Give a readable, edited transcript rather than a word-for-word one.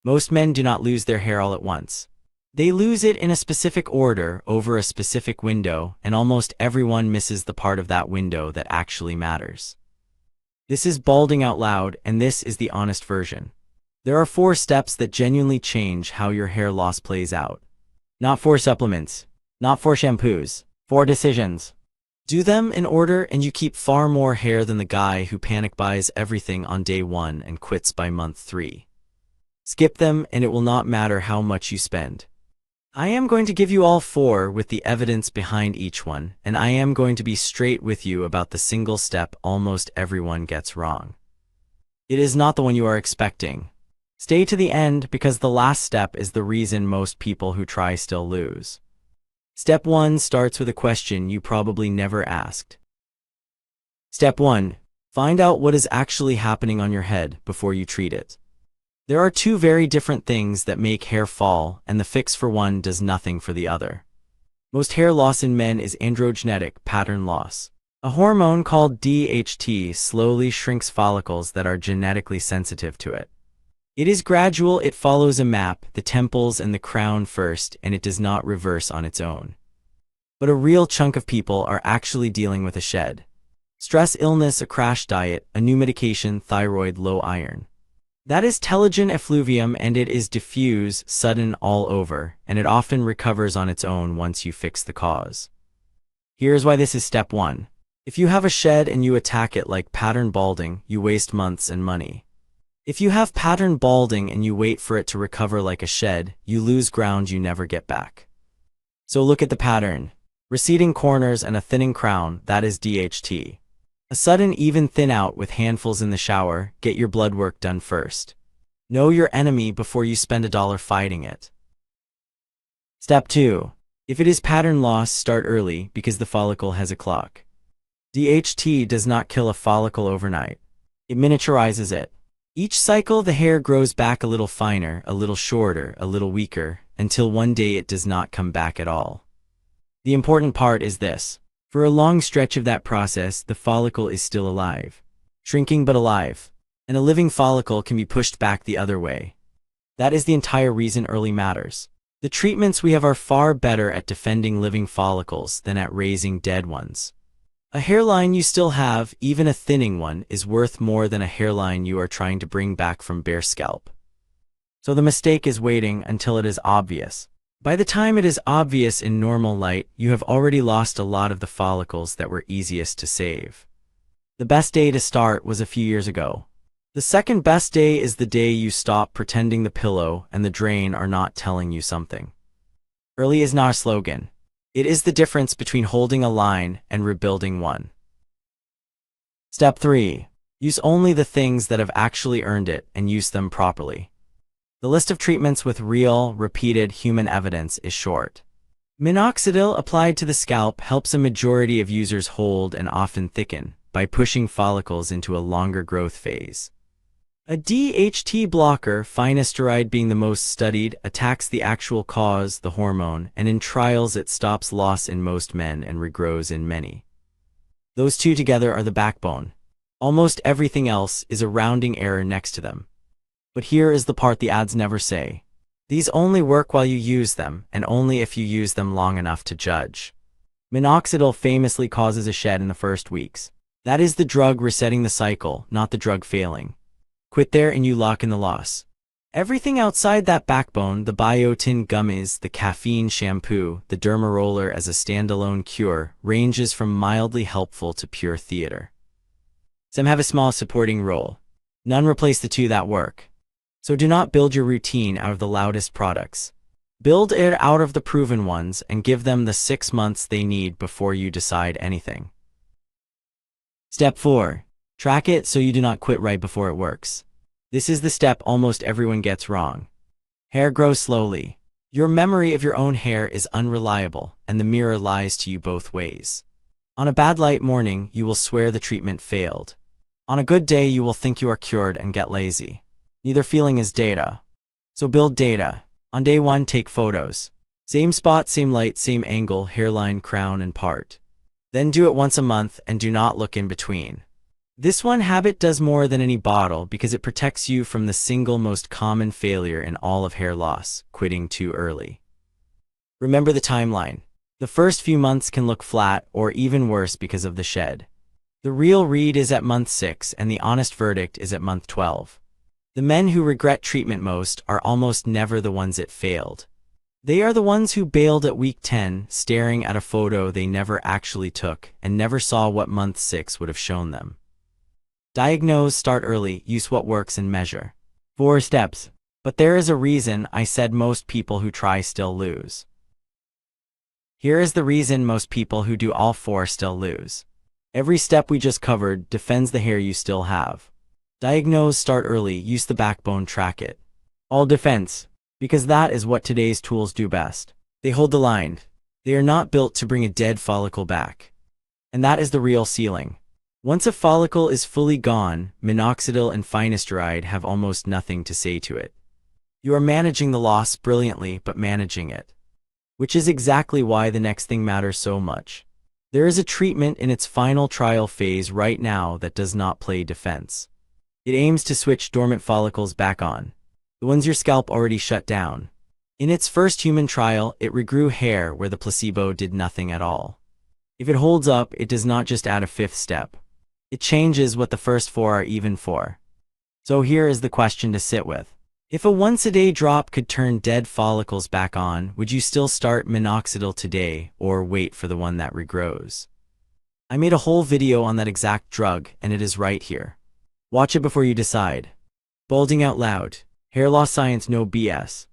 Most men do not lose their hair all at once. They lose it in a specific order over a specific window, and almost everyone misses the part of that window that actually matters. This is balding out loud, and this is the honest version. There are 4 steps that genuinely change how your hair loss plays out. Not 4 supplements, not 4 shampoos, 4 decisions. Do them in order and you keep far more hair than the guy who panic buys everything on day 1 and quits by month 3. Skip them and it will not matter how much you spend. I am going to give you all 4 with the evidence behind each one, and I am going to be straight with you about the single step almost everyone gets wrong. It is not the one you are expecting. Stay to the end because the last step is the reason most people who try still lose. Step 1 starts with a question you probably never asked. Step 1. Find out what is actually happening on your head before you treat it. There are 2 very different things that make hair fall, and the fix for one does nothing for the other. Most hair loss in men is androgenetic pattern loss. A hormone called DHT slowly shrinks follicles that are genetically sensitive to it. It is gradual, it follows a map, the temples and the crown first, and it does not reverse on its own. But a real chunk of people are actually dealing with a shed. Stress, illness, a crash diet, a new medication, thyroid, low iron. That is telogen effluvium, and it is diffuse, sudden, all over, and it often recovers on its own once you fix the cause. Here's why this is step 1. If you have a shed and you attack it like pattern balding, you waste months and money. If you have pattern balding and you wait for it to recover like a shed, you lose ground you never get back. So look at the pattern. Receding corners and a thinning crown, that is DHT. A sudden even thin out with handfuls in the shower, get your blood work done first. Know your enemy before you spend $1 fighting it. Step 2. If it is pattern loss, start early because the follicle has a clock. DHT does not kill a follicle overnight. It miniaturizes it. Each cycle the hair grows back a little finer, a little shorter, a little weaker, until one day it does not come back at all. The important part is this. For a long stretch of that process, the follicle is still alive. Shrinking but alive. And a living follicle can be pushed back the other way. That is the entire reason early matters. The treatments we have are far better at defending living follicles than at raising dead ones. A hairline you still have, even a thinning one, is worth more than a hairline you are trying to bring back from bare scalp. So the mistake is waiting until it is obvious. By the time it is obvious in normal light, you have already lost a lot of the follicles that were easiest to save. The best day to start was a few years ago. The second best day is the day you stop pretending the pillow and the drain are not telling you something. Early is not a slogan. It is the difference between holding a line and rebuilding one. Step 3. Use only the things that have actually earned it and use them properly. The list of treatments with real, repeated human evidence is short. Minoxidil applied to the scalp helps a majority of users hold and often thicken by pushing follicles into a longer growth phase. A DHT blocker, Finasteride being the most studied, attacks the actual cause, the hormone, and in trials it stops loss in most men and regrows in many. Those 2 together are the backbone. Almost everything else is a rounding error next to them. But here is the part the ads never say. These only work while you use them, and only if you use them long enough to judge. Minoxidil famously causes a shed in the first weeks. That is the drug resetting the cycle, not the drug failing. Quit there and you lock in the loss. Everything outside that backbone, the biotin gummies, the caffeine shampoo, the derma roller as a standalone cure, ranges from mildly helpful to pure theater. Some have a small supporting role. None replace the 2 that work. So do not build your routine out of the loudest products. Build it out of the proven ones and give them the 6 months they need before you decide anything. Step 4. Track it so you do not quit right before it works. This is the step almost everyone gets wrong. Hair grows slowly. Your memory of your own hair is unreliable, and the mirror lies to you both ways. On a bad light morning, you will swear the treatment failed. On a good day, you will think you are cured and get lazy. Neither feeling is data. So build data. On day 1, take photos. Same spot, same light, same angle, hairline, crown, and part. Then do it once a month and do not look in between. This one habit does more than any bottle because it protects you from the single most common failure in all of hair loss, quitting too early. Remember the timeline. The first few months can look flat or even worse because of the shed. The real read is at month 6 and the honest verdict is at month 12. The men who regret treatment most are almost never the ones that failed. They are the ones who bailed at week 10, staring at a photo they never actually took and never saw what month 6 would have shown them. Diagnose, start early, use what works and measure. 4 steps. But there is a reason I said most people who try still lose. Here is the reason most people who do all 4 still lose. Every step we just covered defends the hair you still have. Diagnose, start early, use the backbone, track it. All defense. Because that is what today's tools do best. They hold the line. They are not built to bring a dead follicle back. And that is the real ceiling. Once a follicle is fully gone, Minoxidil and Finasteride have almost nothing to say to it. You are managing the loss brilliantly, but managing it. Which is exactly why the next thing matters so much. There is a treatment in its final trial phase right now that does not play defense. It aims to switch dormant follicles back on. The ones your scalp already shut down. In its first human trial, it regrew hair where the placebo did nothing at all. If it holds up, it does not just add a 5th step. It changes what the first 4 are even for. So here is the question to sit with. If a once-a-day drop could turn dead follicles back on, would you still start Minoxidil today or wait for the one that regrows? I made a whole video on that exact drug and it is right here. Watch it before you decide. Balding out loud. Hair loss science, no BS.